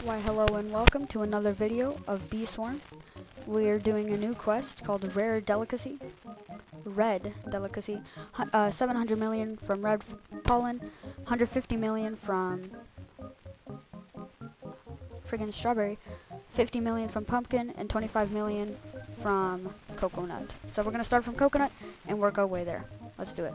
Why hello and welcome to another video of Bee Swarm. We're doing a new quest called Red Delicacy. 700 million from red pollen, 150 million from friggin' strawberry, 50 million from pumpkin, and 25 million from coconut. So we're gonna start from coconut and work our way there. Let's do it.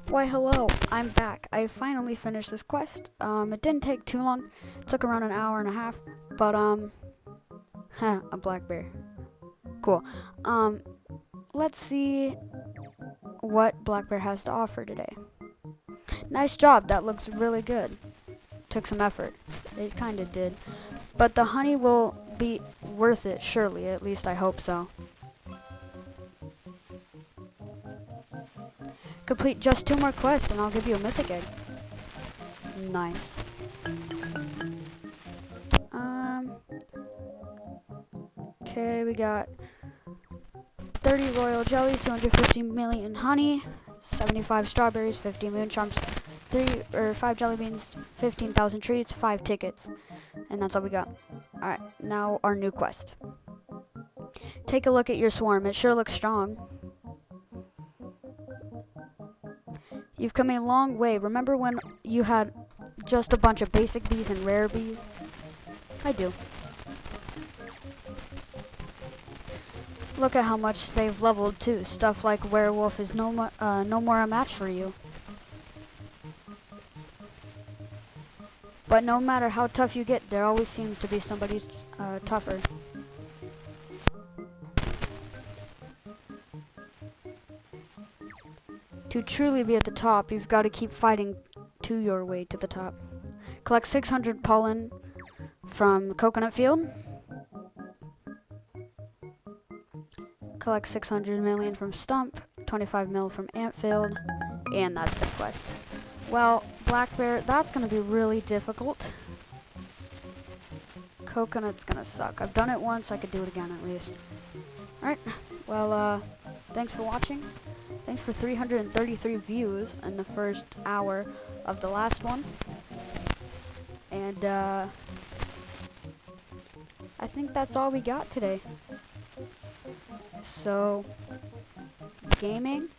Why hello, I'm back. I finally finished this quest. It didn't take too long. It took around an hour and a half, but a black bear. Cool. Let's see what black bear has to offer today. Nice job, that looks really good. Took some effort. It kinda did. But the honey will be worth it, surely, at least I hope so. Complete just 2 more quests and I'll give you a mythic egg. Nice. Okay, we got 30 royal jellies, 250 million honey, 75 strawberries, 50 moon charms, 5 jelly beans, 15,000 treats, 5 tickets. And that's all we got. Alright, now our new quest. Take a look at your swarm. It sure looks strong. You've come a long way. Remember when you had just a bunch of basic bees and rare bees? I do. Look at how much they've leveled too. Stuff like werewolf is no more a match for you. But no matter how tough you get, there always seems to be somebody tougher. To truly be at the top, you've got to keep fighting to your way to the top. Collect 600 pollen from coconut field. Collect 600 million from stump, 25 mil from ant field, and that's the quest. Well, black bear, that's going to be really difficult. Coconut's going to suck. I've done it once, I could do it again at least. Alright, well, thanks for watching. Thanks for 333 views in the first hour of the last one. And, I think that's all we got today. So, gaming